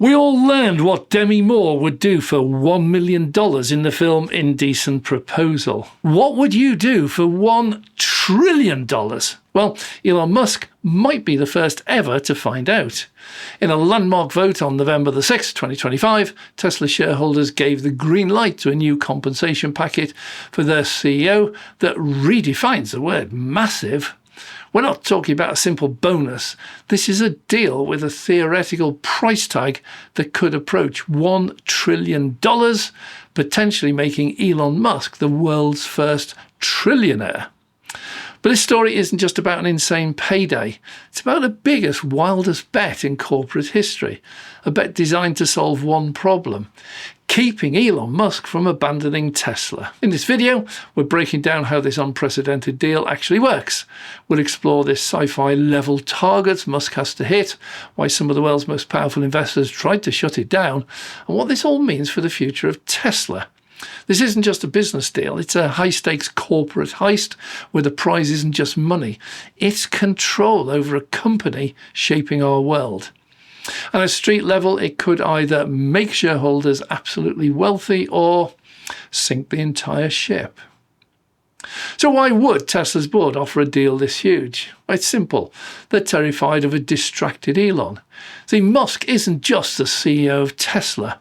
We all learned what Demi Moore would do for $1 million in the film Indecent Proposal. What would you do for $1 trillion? Well, Elon Musk might be the first ever to find out. In a landmark vote on November the 6th, 2025, Tesla shareholders gave the green light to a new compensation packet for their CEO that redefines the word massive. We're not talking about a simple bonus. This is a deal with a theoretical price tag that could approach $1 trillion, potentially making Elon Musk the world's first trillionaire. But this story isn't just about an insane payday. It's about the biggest, wildest bet in corporate history. A bet designed to solve one problem: keeping Elon Musk from abandoning Tesla. In this video, we're breaking down how this unprecedented deal actually works. We'll explore this sci-fi level target Musk has to hit, why some of the world's most powerful investors tried to shut it down, and what this all means for the future of Tesla. This isn't just a business deal, it's a high-stakes corporate heist where the prize isn't just money, it's control over a company shaping our world. And at street level, it could either make shareholders absolutely wealthy or sink the entire ship. So why would Tesla's board offer a deal this huge? It's simple. They're terrified of a distracted Elon. See, Musk isn't just the CEO of Tesla.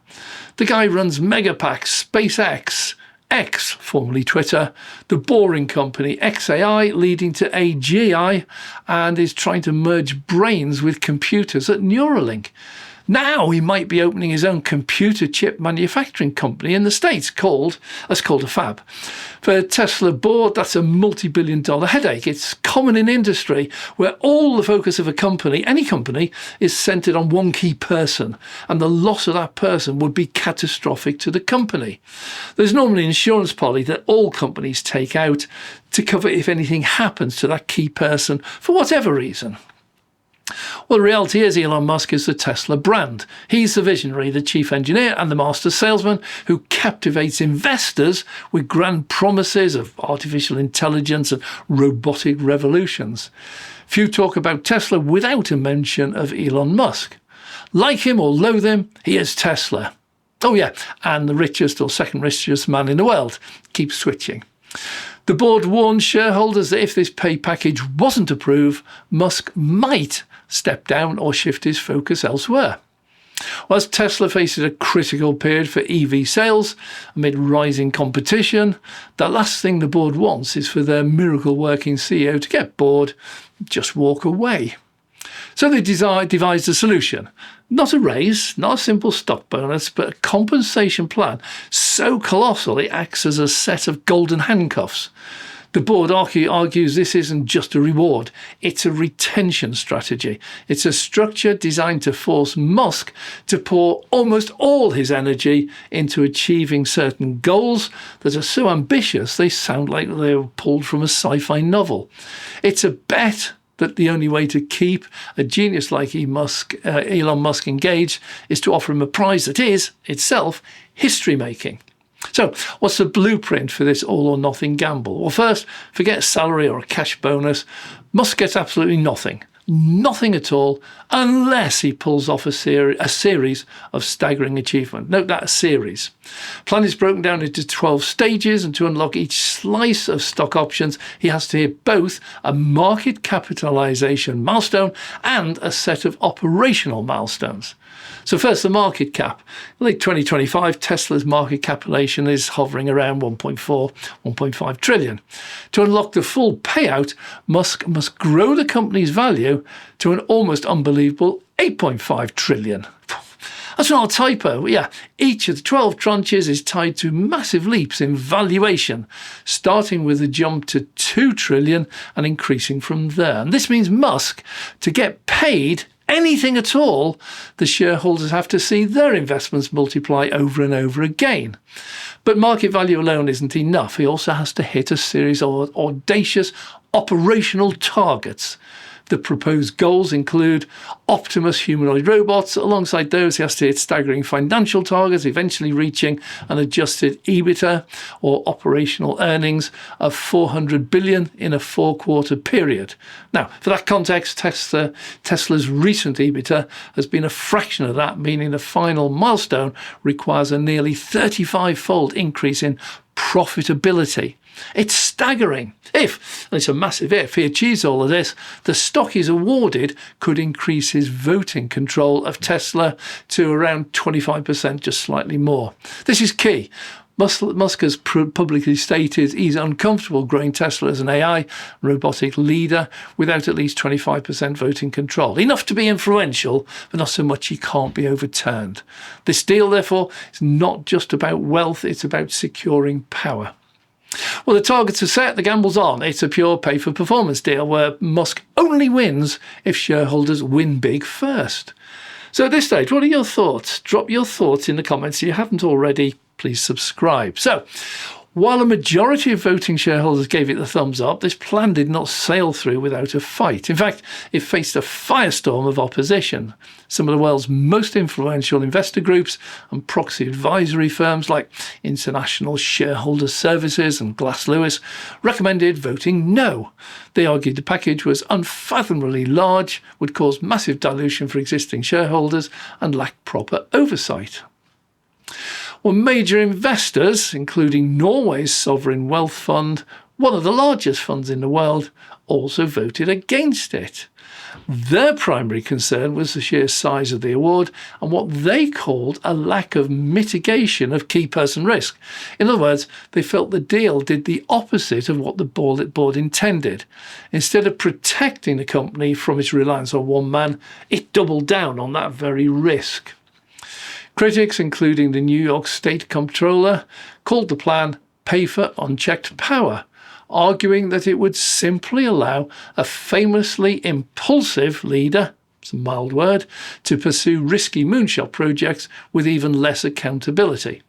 The guy runs Megapack, SpaceX, X, formerly Twitter, the Boring Company, XAI, leading to AGI, and is trying to merge brains with computers at Neuralink. Now he might be opening his own computer chip manufacturing company in the States called a fab. For Tesla board, that's a multi-billion-dollar headache. It's common in industry where all the focus of a company, any company, is centered on one key person, and the loss of that person would be catastrophic to the company. There's normally an insurance policy that all companies take out to cover if anything happens to that key person for whatever reason. Well, the reality is Elon Musk is the Tesla brand. He's the visionary, the chief engineer and the master salesman who captivates investors with grand promises of artificial intelligence and robotic revolutions. Few talk about Tesla without a mention of Elon Musk. Like him or loathe him, he is Tesla. Oh yeah, and the richest or second richest man in the world. Keeps switching. The board warned shareholders that if this pay package wasn't approved, Musk might step down or shift his focus elsewhere. As Tesla faces a critical period for EV sales amid rising competition, the last thing the board wants is for their miracle-working CEO to get bored and just walk away. So they devised a solution. Not a raise, not a simple stock bonus, but a compensation plan so colossal it acts as a set of golden handcuffs. The board argues this isn't just a reward, it's a retention strategy. It's a structure designed to force Musk to pour almost all his energy into achieving certain goals that are so ambitious they sound like they were pulled from a sci-fi novel. It's a bet that the only way to keep a genius like Elon Musk engaged is to offer him a prize that is, itself, history-making. So what's the blueprint for this all-or-nothing gamble? Well, first, forget a salary or a cash bonus. Musk gets absolutely nothing. Nothing at all, unless he pulls off a series of staggering achievement. Note that, a series. Plan is broken down into 12 stages, and to unlock each slice of stock options, he has to hit both a market capitalization milestone and a set of operational milestones. So first, the market cap. In late 2025, Tesla's market capitalization is hovering around 1.5 trillion. To unlock the full payout, Musk must grow the company's value to an almost unbelievable 8.5 trillion. That's not a typo. Yeah, each of the 12 tranches is tied to massive leaps in valuation, starting with a jump to 2 trillion and increasing from there. And this means Musk, to get paid anything at all, the shareholders have to see their investments multiply over and over again. But market value alone isn't enough. He also has to hit a series of audacious operational targets. The proposed goals include Optimus humanoid robots. Alongside those, he has to hit staggering financial targets, eventually reaching an adjusted EBITDA, or operational earnings, of $400 billion in a 4-quarter period. Now, for that context, Tesla's recent EBITDA has been a fraction of that, meaning the final milestone requires a nearly 35-fold increase in profitability. It's staggering. If, and it's a massive if, he achieves all of this, the stock he's awarded could increase his voting control of Tesla to around 25%, just slightly more. This is key. Musk has publicly stated he's uncomfortable growing Tesla as an AI robotic leader without at least 25% voting control. Enough to be influential, but not so much he can't be overturned. This deal, therefore, is not just about wealth, it's about securing power. Well, the targets are set, the gamble's on. It's a pure pay-for-performance deal where Musk only wins if shareholders win big first. So at this stage, what are your thoughts? Drop your thoughts in the comments if you haven't already. Please subscribe. So, while a majority of voting shareholders gave it the thumbs up, this plan did not sail through without a fight. In fact, it faced a firestorm of opposition. Some of the world's most influential investor groups and proxy advisory firms like International Shareholder Services and Glass Lewis recommended voting no. They argued the package was unfathomably large, would cause massive dilution for existing shareholders, and lacked proper oversight. Well, major investors, including Norway's sovereign wealth fund, one of the largest funds in the world, also voted against it. Their primary concern was the sheer size of the award and what they called a lack of mitigation of key person risk. In other words, they felt the deal did the opposite of what the board intended. Instead of protecting the company from its reliance on one man, it doubled down on that very risk. Critics, including the New York State Comptroller, called the plan pay for unchecked power, arguing that it would simply allow a famously impulsive leader, it's a mild word, to pursue risky moonshot projects with even less accountability.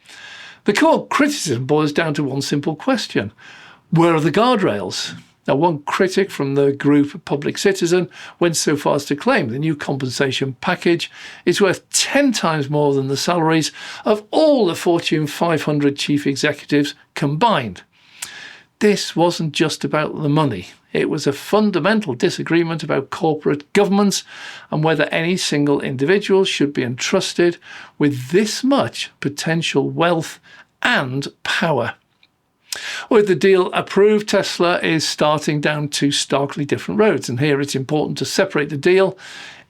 The core criticism boils down to one simple question: where are the guardrails? Now, one critic from the group Public Citizen went so far as to claim the new compensation package is worth 10 times more than the salaries of all the Fortune 500 chief executives combined. This wasn't just about the money. It was a fundamental disagreement about corporate governance and whether any single individual should be entrusted with this much potential wealth and power. With the deal approved, Tesla is starting down two starkly different roads. And here it's important to separate the deal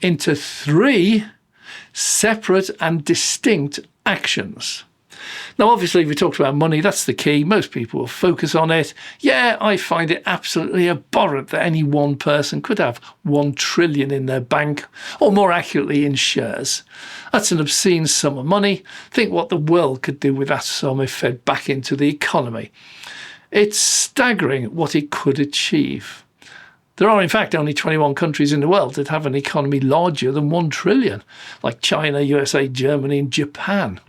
into 3 separate and distinct actions. Now, obviously, we talked about money. That's the key. Most people will focus on it. Yeah, I find it absolutely abhorrent that any one person could have $1 trillion in their bank, or more accurately, in shares. That's an obscene sum of money. Think what the world could do with that sum if fed back into the economy. It's staggering what it could achieve. There are, in fact, only 21 countries in the world that have an economy larger than $1 trillion, like China, USA, Germany, and Japan.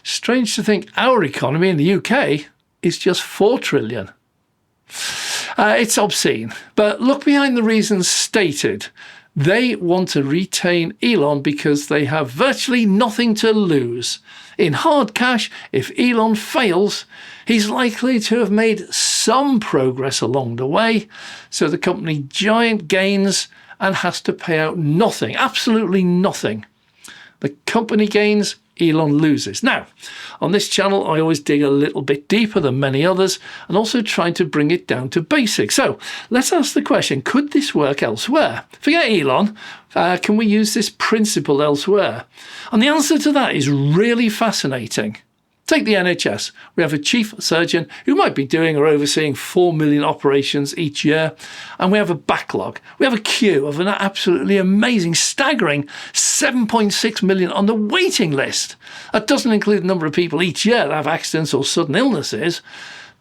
Strange to think our economy in the UK is just $4 trillion. It's obscene, but look behind the reasons stated. They want to retain Elon because they have virtually nothing to lose. In hard cash, if Elon fails, he's likely to have made some progress along the way, so the company giant gains and has to pay out nothing, absolutely nothing. The company gains, Elon loses. Now, on this channel, I always dig a little bit deeper than many others and also try to bring it down to basics. So let's ask the question, could this work elsewhere? Forget Elon, can we use this principle elsewhere? And the answer to that is really fascinating. Take the NHS. We have a chief surgeon who might be doing or overseeing 4 million operations each year, and we have a backlog. We have a queue of an absolutely amazing, staggering 7.6 million on the waiting list. That doesn't include the number of people each year that have accidents or sudden illnesses.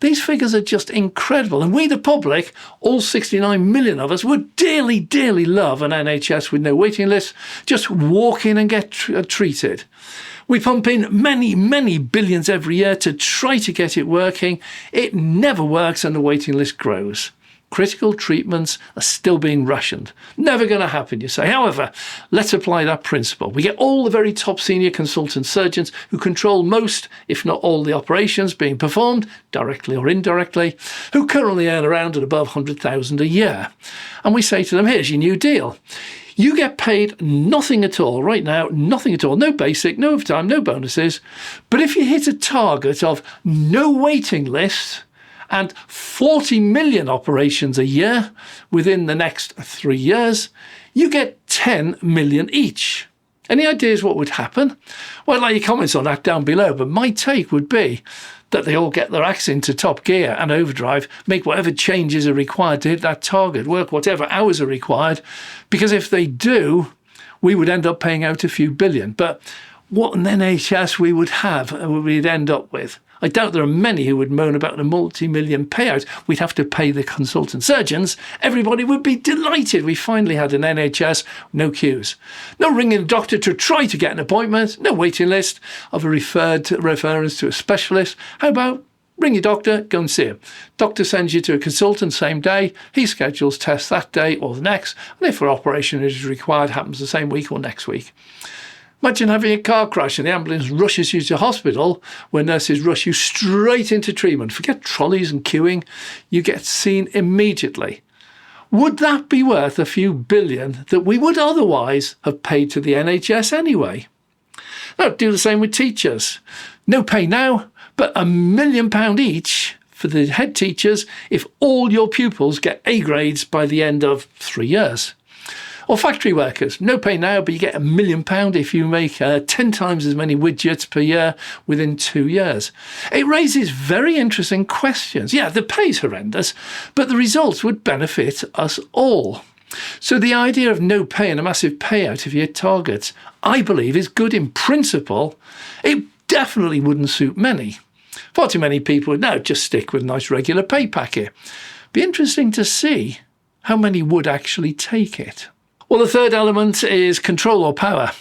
These figures are just incredible, and we, the public, all 69 million of us, would dearly, dearly love an NHS with no waiting list. Just walk in and get treated. We pump in many, many billions every year to try to get it working. It never works and the waiting list grows. critical treatments are still being rationed. Never going to happen, you say. However, let's apply that principle. We get all the very top senior consultant surgeons who control most, if not all, the operations being performed, directly or indirectly, who currently earn around and above 100,000 a year. And we say to them, here's your new deal. You get paid nothing at all right now, nothing at all, no basic, no overtime, no bonuses. But if you hit a target of no waiting list and 40 million operations a year within the next 3 years, you get 10 million each. Any ideas what would happen? Well, I'd like your comments on that down below, but my take would be that they all get their acts into top gear and overdrive, make whatever changes are required to hit that target, work whatever hours are required, because if they do, we would end up paying out a few billion. But what an NHS we would have, we'd end up with. I doubt there are many who would moan about a multi-million payout. We'd have to pay the consultant surgeons. Everybody would be delighted. We finally had an NHS, no queues. No ringing a doctor to try to get an appointment. No waiting list of a reference to a specialist. How about ring your doctor, go and see him. Doctor sends you to a consultant same day. He schedules tests that day or the next. And if an operation is required, happens the same week or next week. Imagine having a car crash and the ambulance rushes you to hospital where nurses rush you straight into treatment. Forget trolleys and queuing. You get seen immediately. Would that be worth a few billion that we would otherwise have paid to the NHS anyway? Now, do the same with teachers. No pay now, but £1 million each for the head teachers if all your pupils get A grades by the end of 3 years. Or factory workers, no pay now, but you get £1 million if you make 10 times as many widgets per year within 2 years. It raises very interesting questions. Yeah, the pay's horrendous, but the results would benefit us all. So the idea of no pay and a massive payout if you hit targets, I believe, is good in principle. It definitely wouldn't suit many. Far too many people would now just stick with a nice regular pay packet. Be interesting to see how many would actually take it. Well, the third element is control or power.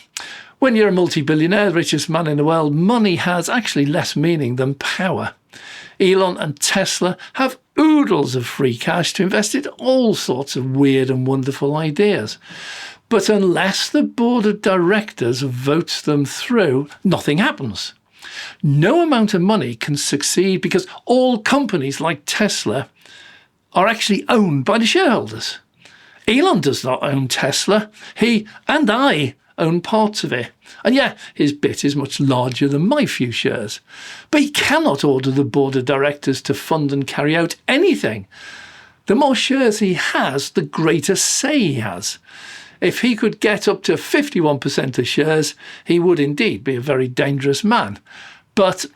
When you're a multi-billionaire, the richest man in the world, money has actually less meaning than power. Elon and Tesla have oodles of free cash to invest in all sorts of weird and wonderful ideas. But unless the board of directors votes them through, nothing happens. No amount of money can succeed because all companies like Tesla are actually owned by the shareholders. Elon does not own Tesla. He and I own parts of it. And yeah, his bit is much larger than my few shares. But he cannot order the board of directors to fund and carry out anything. The more shares he has, the greater say he has. If he could get up to 51% of shares, he would indeed be a very dangerous man. But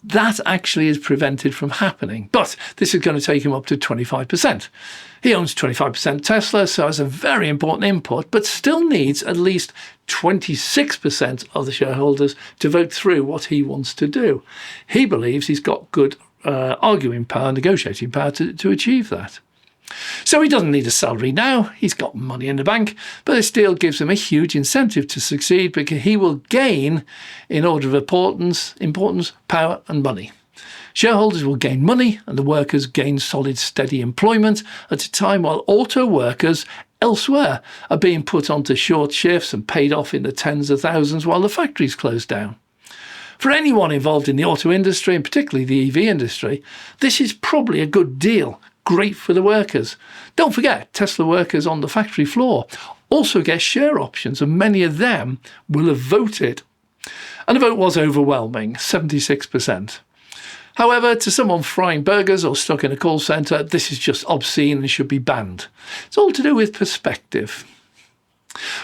that actually is prevented from happening. But this is going to take him up to 25%. He owns 25% Tesla, so has a very important input, but still needs at least 26% of the shareholders to vote through what he wants to do. He believes he's got good arguing power, negotiating power to achieve that. So he doesn't need a salary now. He's got money in the bank, but this deal gives him a huge incentive to succeed because he will gain in order of importance, power and money. Shareholders will gain money and the workers gain solid, steady employment at a time while auto workers elsewhere are being put onto short shifts and paid off in the tens of thousands while the factories close down. For anyone involved in the auto industry, and particularly the EV industry, this is probably a good deal. Great for the workers. Don't forget, Tesla workers on the factory floor also get share options, and many of them will have voted. And the vote was overwhelming, 76%. However, to someone frying burgers or stuck in a call centre, this is just obscene and should be banned. It's all to do with perspective.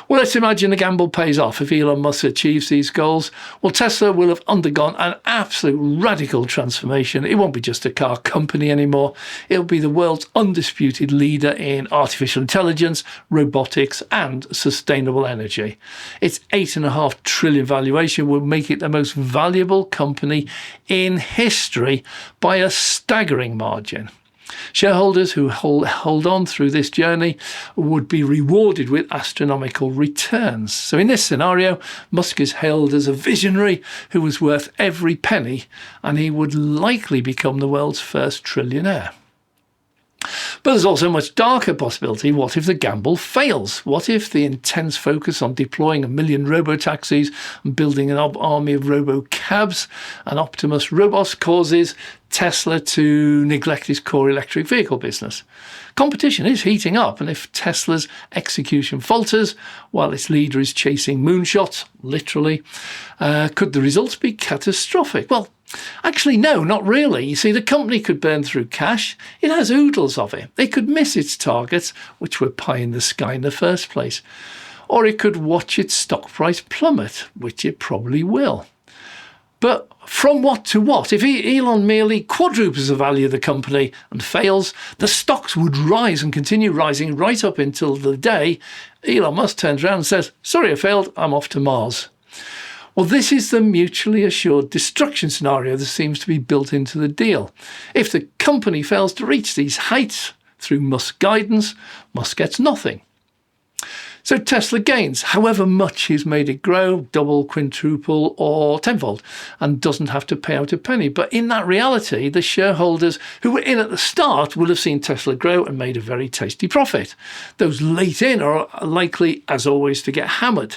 Well, let's imagine the gamble pays off if Elon Musk achieves these goals. Well, Tesla will have undergone an absolute radical transformation. It won't be just a car company anymore. It'll be the world's undisputed leader in artificial intelligence, robotics, and sustainable energy. Its $8.5 trillion valuation will make it the most valuable company in history by a staggering margin. Shareholders who hold on through this journey would be rewarded with astronomical returns. So in this scenario, Musk is hailed as a visionary who was worth every penny, and he would likely become the world's first trillionaire. But there's also a much darker possibility. What if the gamble fails? What if the intense focus on deploying 1 million robo-taxis and building an army of robo-cabs and Optimus robots causes Tesla to neglect its core electric vehicle business? Competition is heating up, and if Tesla's execution falters while its leader is chasing moonshots, literally, could the results be catastrophic? Well, actually, no, not really. You see, the company could burn through cash. It has oodles of it. It could miss its targets, which were pie in the sky in the first place. Or it could watch its stock price plummet, which it probably will. But from what to what? If Elon merely quadruples the value of the company and fails, the stocks would rise and continue rising right up until the day Elon Musk turns around and says, "Sorry, I failed, I'm off to Mars." Well, this is the mutually assured destruction scenario that seems to be built into the deal. If the company fails to reach these heights through Musk's guidance, Musk gets nothing. So Tesla gains, however much he's made it grow, double, quintuple, or tenfold, and doesn't have to pay out a penny. But in that reality, the shareholders who were in at the start will have seen Tesla grow and made a very tasty profit. Those late in are likely, as always, to get hammered.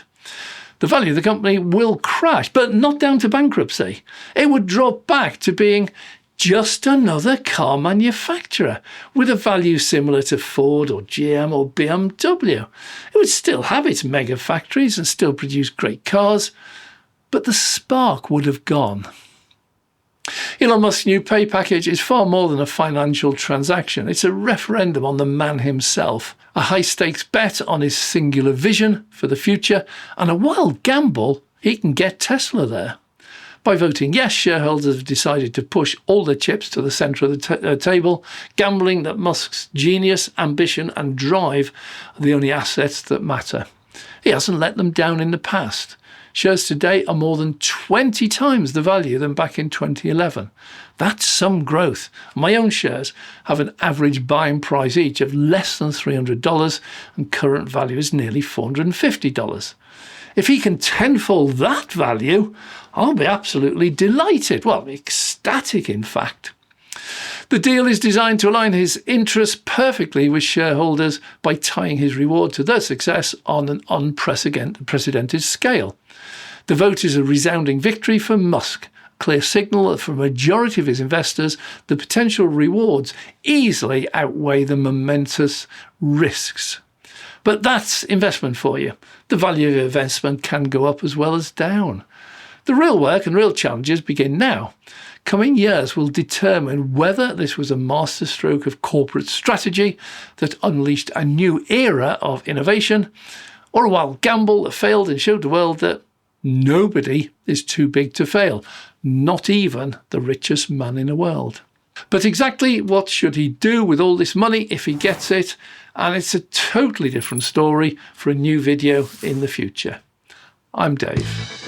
The value of the company will crash, but not down to bankruptcy. It would drop back to being just another car manufacturer with a value similar to Ford or GM or BMW. It would still have its mega factories and still produce great cars, but the spark would have gone. Elon Musk's new pay package is far more than a financial transaction. It's a referendum on the man himself, a high-stakes bet on his singular vision for the future, and a wild gamble he can get Tesla there. By voting yes, shareholders have decided to push all their chips to the centre of the table, gambling that Musk's genius, ambition and drive are the only assets that matter. He hasn't let them down in the past. Shares today are more than 20 times the value than back in 2011. That's some growth. My own shares have an average buying price each of less than $300 and current value is nearly $450. If he can tenfold that value, I'll be absolutely delighted. Well, ecstatic, in fact. The deal is designed to align his interests perfectly with shareholders by tying his reward to their success on an unprecedented scale. The vote is a resounding victory for Musk, a clear signal that for a majority of his investors, the potential rewards easily outweigh the momentous risks. But that's investment for you. The value of investment can go up as well as down. The real work and real challenges begin now. Coming years will determine whether this was a masterstroke of corporate strategy that unleashed a new era of innovation, or a wild gamble that failed and showed the world that nobody is too big to fail, not even the richest man in the world. But exactly what should he do with all this money if he gets it? And it's a totally different story for a new video in the future. I'm Dave.